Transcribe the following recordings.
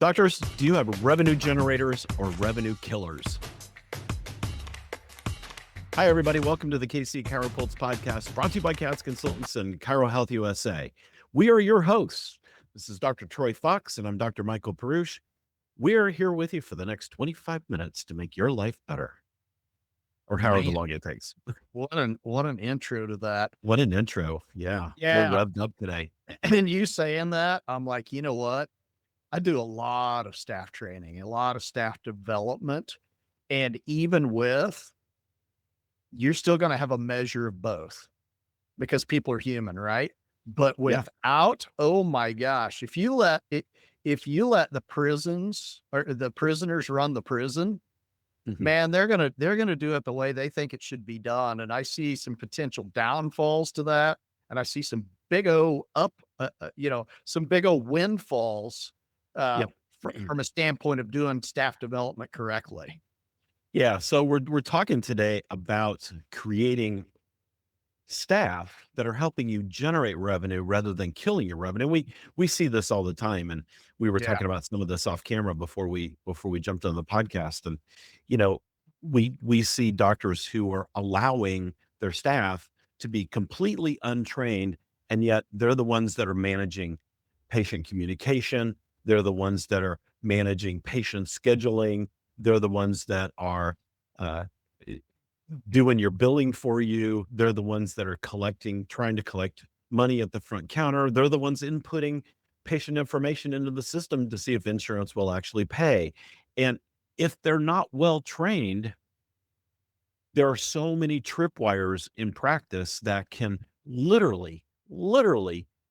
Doctors, do you have revenue generators or revenue killers? Hi, everybody. Welcome to the KC Chiropulse podcast, brought to you by Katz Consultants and Chiro Health USA. We are your hosts. This is Dr. Troy Fox, and I'm Dr. Michael Perush. We are here with you for the next 25 minutes to make your life better, or however Man, long it takes. what an intro to that. What an intro. Yeah. We're Yeah. revved up today. And you saying that, I'm like, you know what? I do a lot of staff training, a lot of staff development. And even with, you're still going to have a measure of both because people are human, right? But Yeah. without, oh my gosh, if you let the prisons or the prisoners run the prison, Mhm. man, they're gonna do it the way they think it should be done, and I see some potential downfalls to that, and I see some big O up, some big O windfalls, uh, Yep. from a standpoint of doing staff development correctly. Yeah. So we're talking today about creating staff that are helping you generate revenue rather than killing your revenue. We see this all the time, and we were Yeah. talking about some of this off camera before we jumped on the podcast. And you know, we see doctors who are allowing their staff to be completely untrained, and yet they're the ones that are managing patient communication. They're the ones that are managing patient scheduling. They're the ones that are uh, doing your billing for you. They're the ones that are trying to collect money at the front counter. They're the ones inputting patient information into the system to see if insurance will actually pay. And if they're not well trained, there are so many tripwires in practice that can literally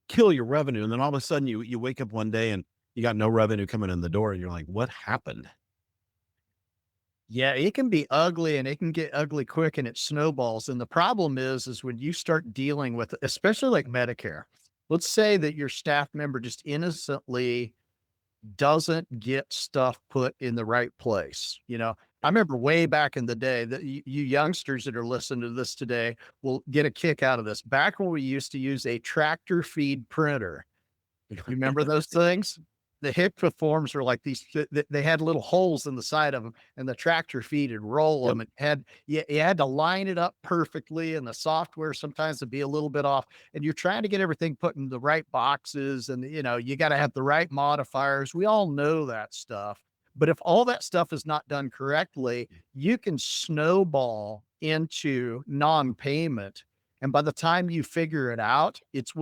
kill your revenue. And then all of a sudden you wake up one day and you got no revenue coming in the door and you're like, what happened? Yeah, it can be ugly and it can get ugly quick and it snowballs. And the problem is when you start dealing with, especially like Medicare, let's say that your staff member just innocently doesn't get stuff put in the right place. I remember way back in the day that you youngsters that are listening to this today will get a kick out of this. Back when we used to use a tractor feed printer, you remember those things? The HICFA forms were like these, they had little holes in the side of them, and the tractor feed would roll Yep. them. You had to line it up perfectly, and the software sometimes would be a little bit off. And you're trying to get everything put in the right boxes, and you got to have the right modifiers. We all know that stuff. But if all that stuff is not done correctly, you can snowball into non-payment, and by the time you figure it out, it's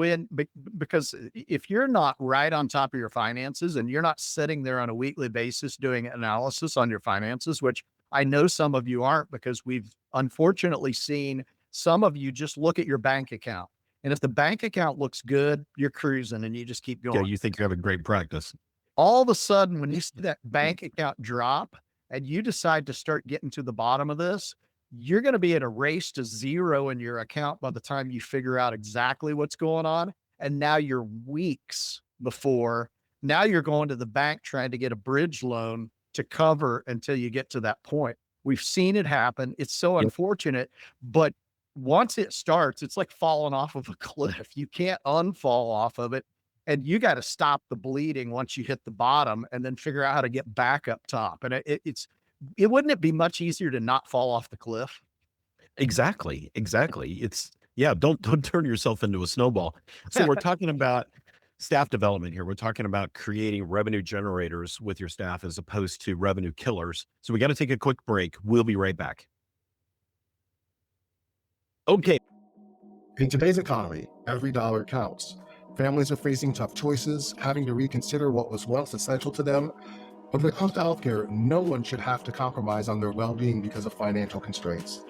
because if you're not right on top of your finances and you're not sitting there on a weekly basis doing analysis on your finances, which I know some of you aren't because we've unfortunately seen some of you just look at your bank account. And if the bank account looks good, you're cruising and you just keep Yeah, going. you think you have a great practice. All of a sudden, when you see that bank account drop and you decide to start getting to the bottom of this, you're going to be at a race to zero in your account by the time you figure out exactly what's going on. And now you're weeks before, now you're going to the bank trying to get a bridge loan to cover until you get to that point. We've seen it happen. It's so Yep. unfortunate, but once it starts, it's like falling off of a cliff. You can't unfall off of it, and you got to stop the bleeding once you hit the bottom and then figure out how to get back up top. And it wouldn't it be much easier to not fall off the cliff? Exactly, exactly. It's yeah, don't turn yourself into a snowball. So we're talking about staff development here. We're talking about creating revenue generators with your staff as opposed to revenue killers. So we got to take a quick break. We'll be right back. Okay. In today's economy, every dollar counts. Families are facing tough choices, having to reconsider what was once essential to them. But when it comes to healthcare, no one should have to compromise on their well-being because of financial constraints.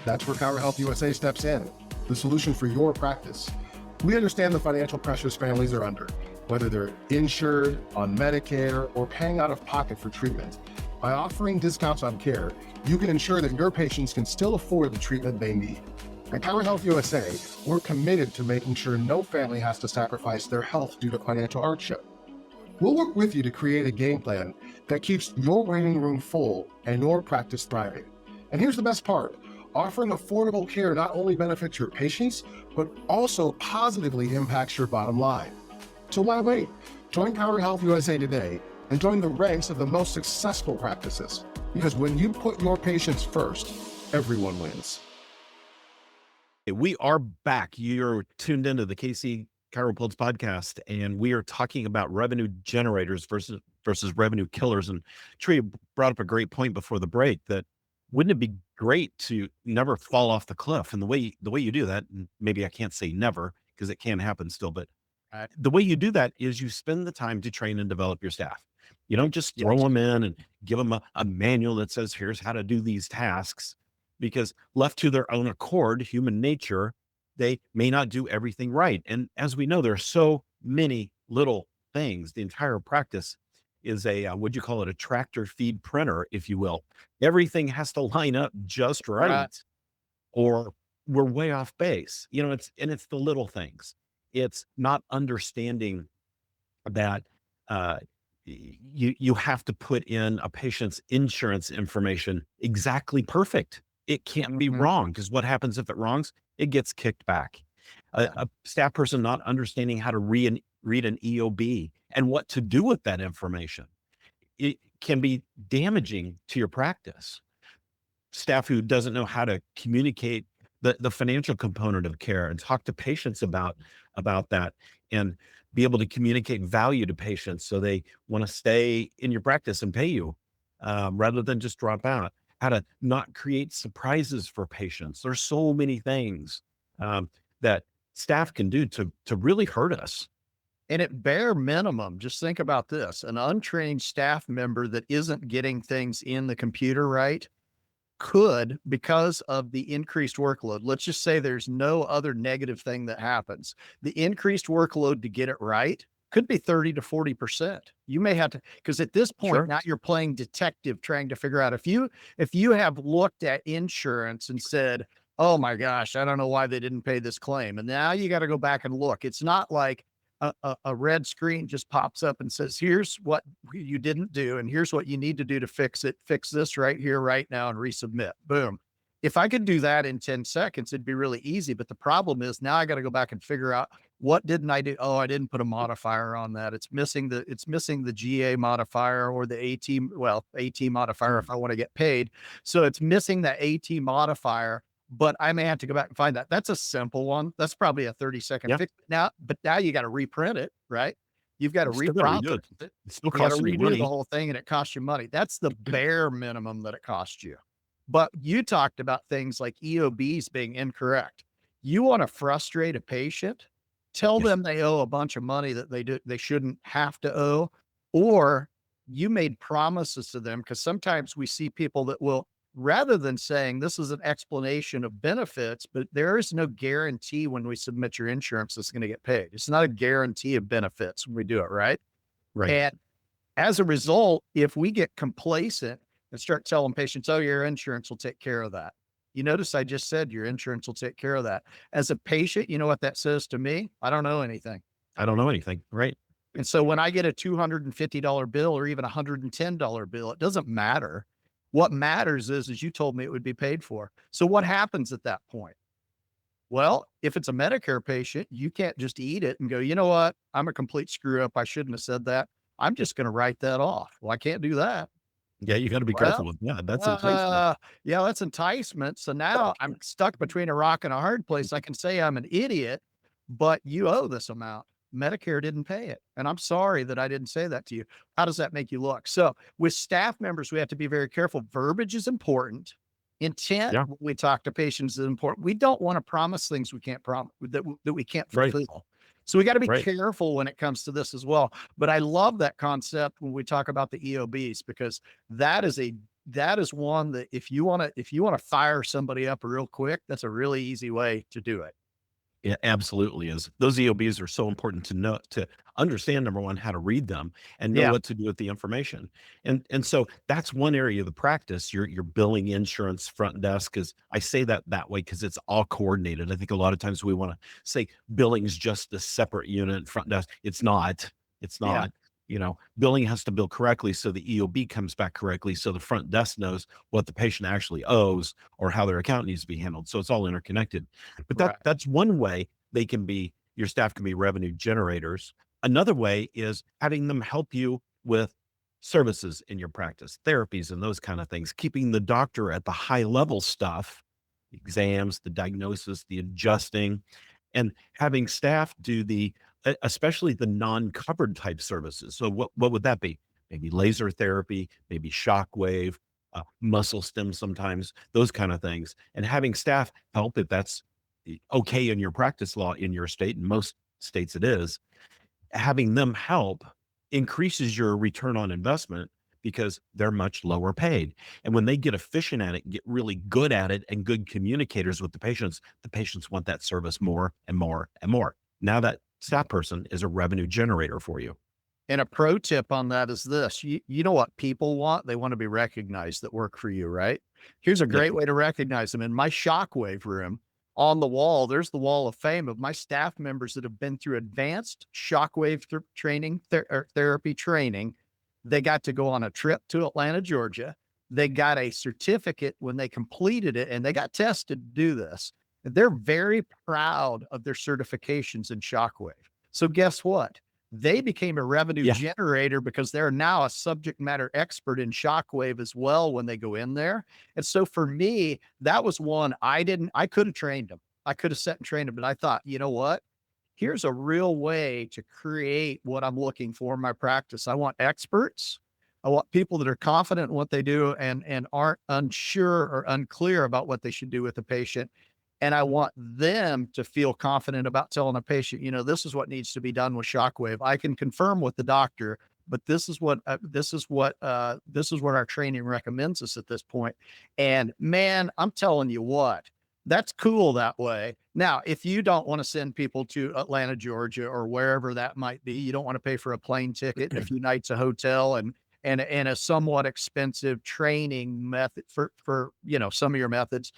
That's where Chiro Health USA steps in, the solution for your practice. We understand the financial pressures families are under, whether they're insured, on Medicare, or paying out of pocket for treatment. By offering discounts on care, you can ensure that your patients can still afford the treatment they need. At Chiro Health USA, we're committed to making sure no family has to sacrifice their health due to financial hardship. We'll work with you to create a game plan that keeps your waiting room full and your practice thriving. And here's the best part. Offering affordable care not only benefits your patients, but also positively impacts your bottom line. So why wait? Join Chiro Health USA today and join the ranks of the most successful practices. Because when you put your patients first, everyone wins. We are back. You're tuned into the KC Chiropulse podcast, and we are talking about revenue generators versus revenue killers. And Tree brought up a great point before the break that wouldn't it be great to never fall off the cliff? And the way you do that, and maybe I can't say never because it can happen still, but Right. the way you do that is you spend the time to train and develop your staff. You don't just throw Yes. them in and give them a manual that says, here's how to do these tasks, because left to their own accord, human nature, they may not do everything right. And as we know, there are so many little things. The entire practice is would you call it a tractor feed printer, if you will? Everything has to line up just right, Right. or we're way off base. It's the little things. It's not understanding that uh, you have to put in a patient's insurance information exactly perfect. It can't be Mhm. wrong, because what happens if it wrongs? It gets kicked back. A staff person not understanding how to read an EOB and what to do with that information, it can be damaging to your practice. Staff who doesn't know how to communicate the financial component of care and talk to patients about that, and be able to communicate value to patients so they want to stay in your practice and pay you, rather than just drop out. How to not create surprises for patients. There's so many things that staff can do to really hurt us. And at bare minimum, just think about this, an untrained staff member that isn't getting things in the computer right could, because of the increased workload, let's just say there's no other negative thing that happens. The increased workload to get it right could be 30 to 40%. You may have to, because at this point Sure. now you're playing detective trying to figure out if you have looked at insurance and said, "Oh my gosh, I don't know why they didn't pay this claim." And now you got to go back and look. It's not like a red screen just pops up and says, "Here's what you didn't do, and here's what you need to do to fix it. Fix this right here, right now, and resubmit." Boom. If I could do that in 10 seconds, it'd be really easy. But the problem is now I got to go back and figure out what didn't I do? Oh, I didn't put a modifier on that. It's missing the GA modifier or the AT modifier if I want to get paid. So it's missing that AT modifier, but I may have to go back and find that. That's a simple one. That's probably a 30-second Yeah. fix now, but now you got to reprint it, right? You've got to You still got to redo reprocess it. it. It's still You got to costing you redo the money. whole thing and it costs you money. That's the bare minimum that it costs you. But you talked about things like EOBs being incorrect. You want to frustrate a patient, tell Yes. them they owe a bunch of money that they shouldn't have to owe, or you made promises to them, because sometimes we see people that will, rather than saying this is an explanation of benefits, but there is no guarantee when we submit your insurance it's going to get paid. It's not a guarantee of benefits when we do it, right? Right. And as a result, if we get complacent and start telling patients, "Oh, your insurance will take care of that." You notice I just said your insurance will take care of that. As a patient, you know what that says to me? I don't know anything. I don't know anything. Right. And so when I get a $250 bill or even a $110 bill, it doesn't matter. What matters is you told me it would be paid for. So what happens at that point? Well, if it's a Medicare patient, you can't just eat it and go, "You know what? I'm a complete screw up. I shouldn't have said that. I'm just going to write that off." Well, I can't do that. Yeah. You got to be careful Well, with, yeah, that's enticement. yeah, that's enticement. So now I'm stuck between a rock and a hard place. I can say I'm an idiot, but you owe this amount. Medicare didn't pay it. And I'm sorry that I didn't say that to you. How does that make you look? So with staff members, we have to be very careful. Verbiage is important. Intent, Yeah. when we talk to patients, is important. We don't want to promise things we can't promise that we can't Right. fulfill. So we got to be Right. careful when it comes to this as well. But I love that concept when we talk about the EOBs, because that is one that if you want to fire somebody up real quick, that's a really easy way to do it. It absolutely is. Those EOBs are so important to know, to understand, number one, how to read them and know Yeah. what to do with the information. And so that's one area of the practice. Your billing, insurance, front desk is, I say that way because it's all coordinated. I think a lot of times we want to say billing is just a separate unit, front desk. It's not. It's Yeah. not. Billing has to bill correctly so the EOB comes back correctly, so the front desk knows what the patient actually owes or how their account needs to be handled. So it's all interconnected. But Right. that's one way your staff can be revenue generators. Another way is having them help you with services in your practice, therapies and those kind of things, keeping the doctor at the high level stuff, exams, the diagnosis, the adjusting, and having staff do especially the non-covered type services. So what would that be? Maybe laser therapy, maybe shockwave, muscle stim sometimes, those kind of things. And having staff help if that's okay in your practice law in your state, and most states it is, having them help increases your return on investment because they're much lower paid. And when they get efficient at it, get really good at it and good communicators with the patients want that service more and more and more. Now that staff person is a revenue generator for you. And a pro tip on that is this. You know what people want? They want to be recognized that work for you, right? Here's a Yeah. great way to recognize them. In my shockwave room on the wall, there's the wall of fame of my staff members that have been through advanced shockwave training, or therapy training. They got to go on a trip to Atlanta, Georgia. They got a certificate when they completed it, and they got tested to do this. And they're very proud of their certifications in shockwave. So guess what? They became a revenue Yeah. generator because they're now a subject matter expert in shockwave as well when they go in there. And so for me, that was one I could have trained them. I could have sat and trained them, but I thought, you know what? Here's a real way to create what I'm looking for in my practice. I want experts. I want people that are confident in what they do and aren't unsure or unclear about what they should do with the patient. And I want them to feel confident about telling a patient, you know, this is what needs to be done with shockwave. I can confirm with the doctor, but this is what our training recommends us at this point. And man, I'm telling you what, that's cool that way. Now, if you don't want to send people to Atlanta, Georgia, or wherever that might be, you don't want to pay for a plane ticket, a few nights a hotel, and a somewhat expensive training method for some of your methods.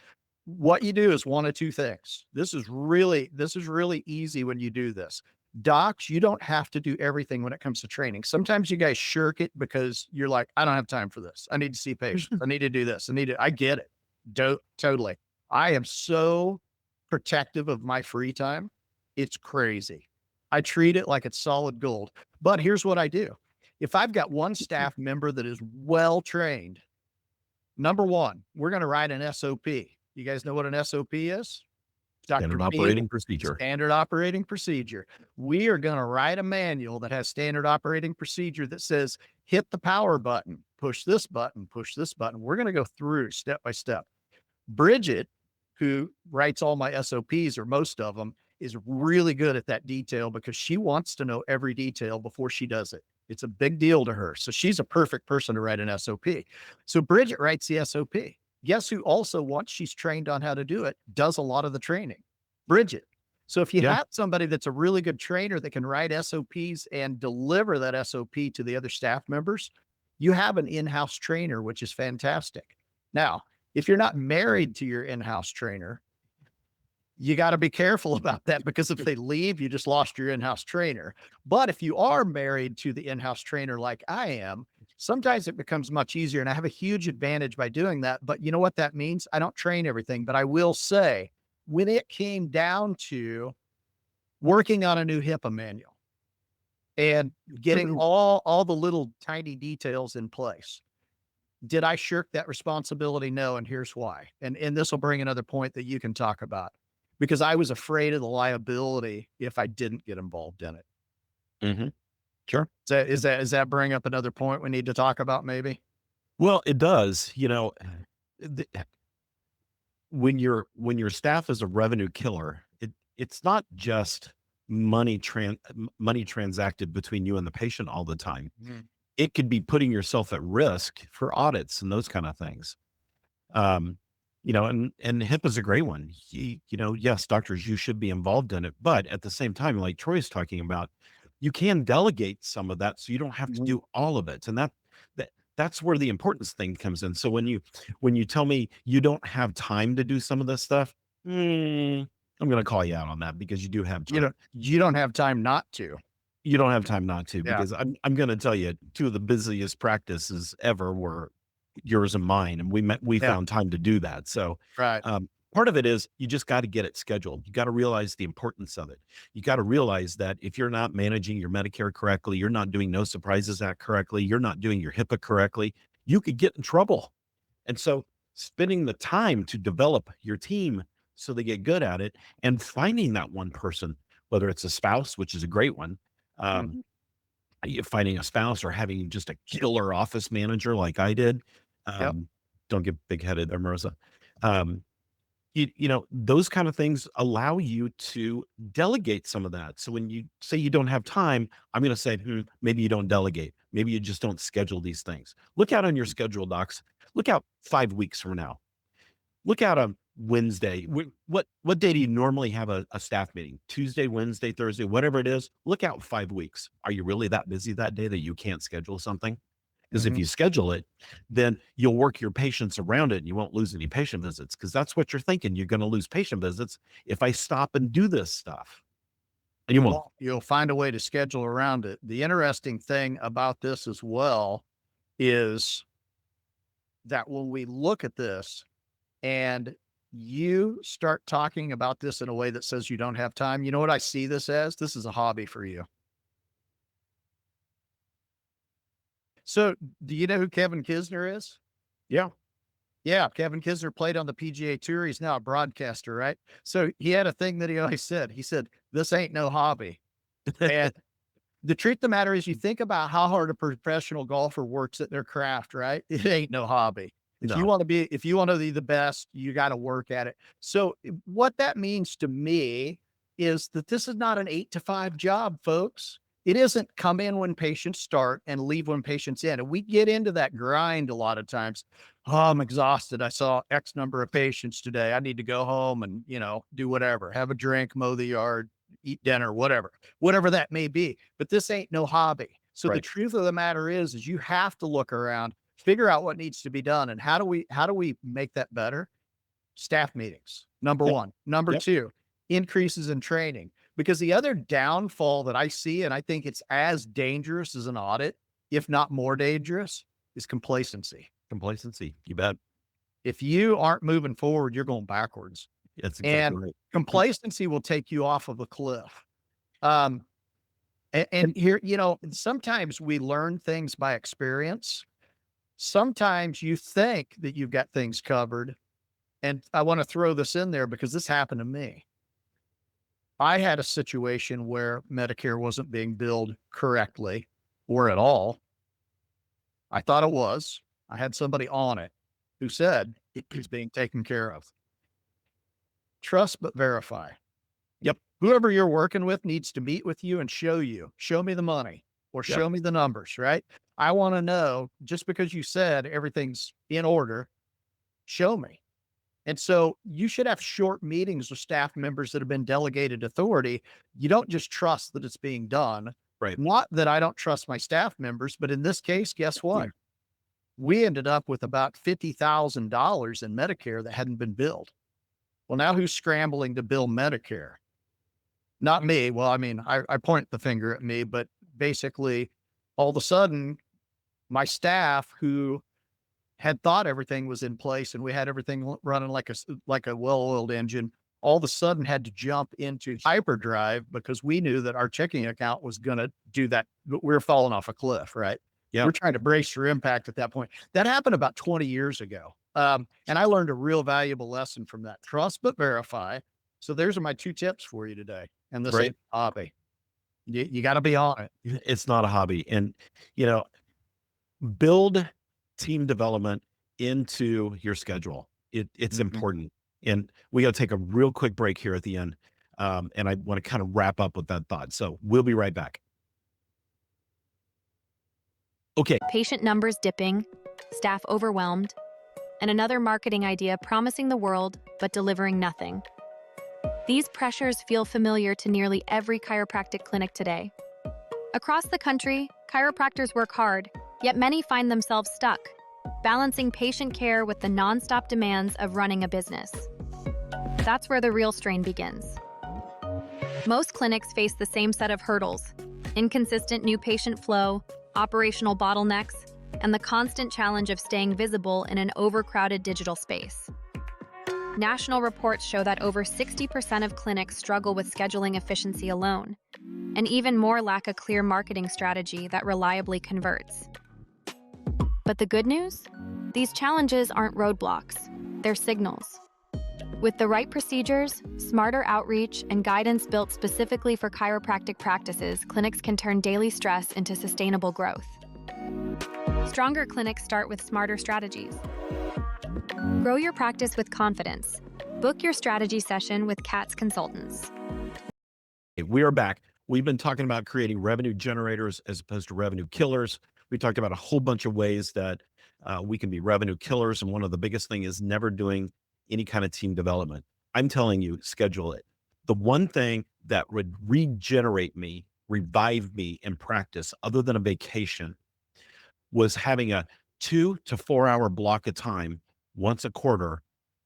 What you do is one of two things. This is really easy when you do this. Docs, you don't have to do everything when it comes to training. Sometimes you guys shirk it because you're like, I don't have time for this. I need to see patients. I need to do this. I get it. Totally. I am so protective of my free time. It's crazy. I treat it like it's solid gold. But here's what I do. If I've got one staff member that is well trained, number one, we're going to write an SOP. You guys know what an SOP is? Standard operating procedure. Standard operating procedure. We are going to write a manual that has standard operating procedure that says, hit the power button, push this button, push this button. We're going to go through step by step. Bridget, who writes all my SOPs or most of them, is really good at that detail because she wants to know every detail before she does it. It's a big deal to her. So she's a perfect person to write an SOP. So Bridget writes the SOP. Guess who also, once she's trained on how to do it, does a lot of the training? Bridget. So if you Yeah. have somebody that's a really good trainer that can write SOPs and deliver that SOP to the other staff members, you have an in-house trainer, which is fantastic. Now, if you're not married to your in-house trainer, you got to be careful about that because if they leave, you just lost your in-house trainer. But if you are married to the in-house trainer like I am, sometimes it becomes much easier. And I have a huge advantage by doing that. But you know what that means? I don't train everything, but I will say when it came down to working on a new HIPAA manual and getting all the little tiny details in place, did I shirk that responsibility? No. And here's why. And this will bring another point that you can talk about because I was afraid of the liability if I didn't get involved in it. Mm-hmm. Sure. Does that bring up another point we need to talk about maybe? Well, it does. When your staff is a revenue killer, it's not just money transacted between you and the patient all the time. Mhm. It could be putting yourself at risk for audits and those kind of things. And HIPAA is a great one. Yes, doctors, you should be involved in it, but at the same time, like Troy's talking about, you can delegate some of that so you don't have to Mhm. do all of it. And that's where the importance thing comes in. So when you tell me you don't have time to do some of this stuff, I'm going to call you out on that because you do have time. You don't have time not to. You don't have time not to Yeah. because I'm going to tell you two of the busiest practices ever were yours and mine, and we Yeah. found time to do that. So Right. Part of it is you just got to get it scheduled. You got to realize the importance of it. You got to realize that if you're not managing your Medicare correctly, you're not doing No Surprises Act correctly, you're not doing your HIPAA correctly, you could get in trouble. And so spending the time to develop your team so they get good at it, and finding that one person, whether it's a spouse, which is a great one, um, Mhm. finding a spouse or having just a killer office manager like I did. Yep. Um, don't get big headed there, Marissa. Um, those kind of things allow you to delegate some of that. So when you say you don't have time, I'm going to say, maybe you don't delegate. Maybe you just don't schedule these things. Look out on your schedule, docs. Look out 5 weeks from now. Look out on Wednesday. What day do you normally have a staff meeting? Tuesday, Wednesday, Thursday, whatever it is. Look out 5 weeks. Are you really that busy that day that you can't schedule something? Because if Mhm. you schedule it, then you'll work your patients around it and you won't lose any patient visits, because that's what you're thinking. You're going to lose patient visits if I stop and do this stuff. And you You won't. won't. You'll find a way to schedule around it. The interesting thing about this as well is that when we look at this and you start talking about this in a way that says you don't have time, you know what I see this as? This is a hobby for you. So, do you know who Kevin Kisner is? Yeah. Yeah, Kevin Kisner played on the PGA Tour. He's now a broadcaster, right? So he had a thing that he always said. He said, "This ain't no hobby." And the truth of the matter is, you think about how hard a professional golfer works at their craft, right? It ain't no hobby. No. If you want to be the best, you got to work at it. So what that means to me is that this is not an 8 to 5 job, folks. It isn't come in when patients start and leave when patients end. And we get into that grind a lot of times. Oh, I'm exhausted. I saw X number of patients today. I need to go home and, do whatever, have a drink, mow the yard, eat dinner, whatever that may be. But this ain't no hobby. So the Right. truth of the matter is you have to look around, figure out what needs to be done. And how do we make that better? Staff meetings, number Yep. one. Number Yep. two, increases in training. Because the other downfall that I see, and I think it's as dangerous as an audit, if not more dangerous, is complacency. Complacency. You bet. If you aren't moving forward, you're going backwards. That's exactly And right. complacency will take you off of a cliff. Um, and And here, sometimes we learn things by experience. Sometimes you think that you've got things covered. And I want to throw this in there because this happened to me. I had a situation where Medicare wasn't being billed correctly or at all. I thought it was. I had somebody on it who said it was being taken care of. Trust but verify. Yep. Whoever you're working with needs to meet with you and show me the money or Yep. show me the numbers, right? I want to know, just because you said everything's in order, show me. And so you should have short meetings with staff members that have been delegated authority. You don't just trust that it's being done. Right. Not that I don't trust my staff members, but in this case, guess what? We ended up with about $50,000 in Medicare that hadn't been billed. Well, now who's scrambling to bill Medicare? Not me. Well, I mean, I point the finger at me, but basically, all of a sudden, my staff who had thought everything was in place and we had everything running like a well-oiled engine, all of a sudden had to jump into hyperdrive because we knew that our checking account was going to do that. We were falling off a cliff, right? Yeah. We're trying to brace for impact at that point. That happened about 20 years ago. And I learned a real valuable lesson from that. Trust but verify. So there's are my 2 tips for you today. And this Great. ain't a hobby. You got to be on it. It's not a hobby. And, you know, build team development into your schedule. It's Mhm. important. And we got to take a real quick break here at the end. And I want to kind of wrap up with that thought. So we'll be right back. Okay. Patient numbers dipping, staff overwhelmed, and another marketing idea promising the world but delivering nothing. These pressures feel familiar to nearly every chiropractic clinic today. Across the country, chiropractors work hard, yet many find themselves stuck, balancing patient care with the nonstop demands of running a business. That's where the real strain begins. Most clinics face the same set of hurdles: inconsistent new patient flow, operational bottlenecks, and the constant challenge of staying visible in an overcrowded digital space. National reports show that over 60% of clinics struggle with scheduling efficiency alone, and even more lack a clear marketing strategy that reliably converts. But the good news? These challenges aren't roadblocks, they're signals. With the right procedures, smarter outreach, and guidance built specifically for chiropractic practices, clinics can turn daily stress into sustainable growth. Stronger clinics start with smarter strategies. Grow your practice with confidence. Book your strategy session with CATS Consultants. We are back. We've been talking about creating revenue generators as opposed to revenue killers. We talked about a whole bunch of ways that we can be revenue killers. And one of the biggest thing is never doing any kind of team development. I'm telling you, schedule it. The one thing that would regenerate me, revive me in practice, other than a vacation, was having a 2 to 4 hour block of time once a quarter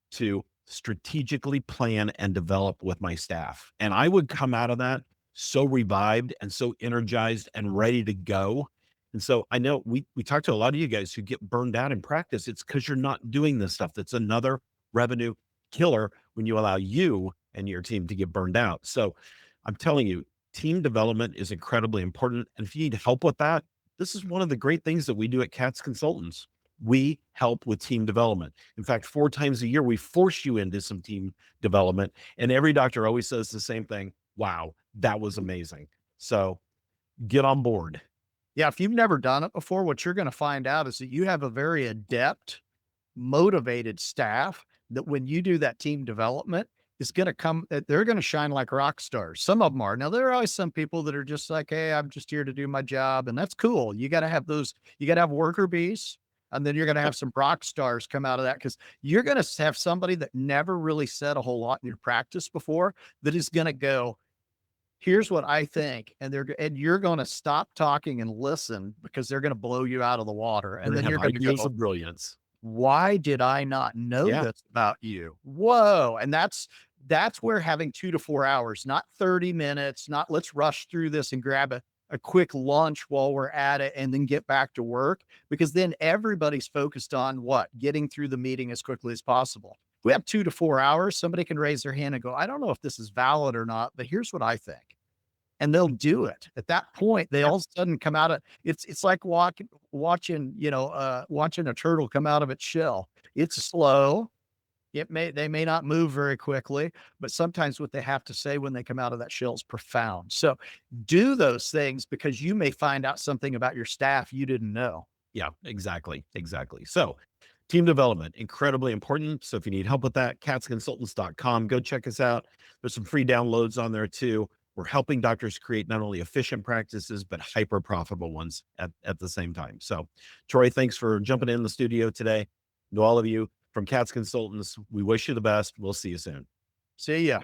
to strategically plan and develop with my staff. And I would come out of that so revived and so energized and ready to go. And so I know we talked to a lot of you guys who get burned out in practice. It's because you're not doing this stuff. That's another revenue killer when you allow you and your team to get burned out. So I'm telling you, team development is incredibly important. And if you need help with that, this is one of the great things that we do at CATS Consultants. We help with team development. In fact, 4 times a year, we force you into some team development. And every doctor always says the same thing. Wow, that was amazing. So get on board. Yeah, if you've never done it before, what you're going to find out is that you have a very adept, motivated staff that when you do that team development, is going to come, they're going to shine like rock stars. Some of them are. Now, there are always some people that are just like, hey, I'm just here to do my job. And that's cool. You got to have those, you got to have worker bees. And then you're going to have some rock stars come out of that because you're going to have somebody that never really said a whole lot in your practice before that is going to go, here's what I think. And you're going to stop talking and listen because they're going to blow you out of the water. And then you're going to ideas go, of brilliance. why did I not know Yeah. this about you? Whoa. And that's where having 2 to 4 hours, not 30 minutes, not let's rush through this and grab a quick lunch while we're at it and then get back to work, because then everybody's focused on what? Getting through the meeting as quickly as possible. We have 2 to 4 hours. Somebody can raise their hand and go, I don't know if this is valid or not, but here's what I think. And they'll do it. At that point, they all of a sudden come out of it's like watching, watching a turtle come out of its shell. It's slow. They may not move very quickly, but sometimes what they have to say when they come out of that shell is profound. So do those things because you may find out something about your staff you didn't know. Yeah, exactly. Exactly. So team development, incredibly important. So if you need help with that, catsconsultants.com, go check us out. There's some free downloads on there too. We're helping doctors create not only efficient practices, but hyper profitable ones at the same time. So Troy, thanks for jumping in the studio today. To all of you from CATS Consultants, we wish you the best. We'll see you soon. See ya.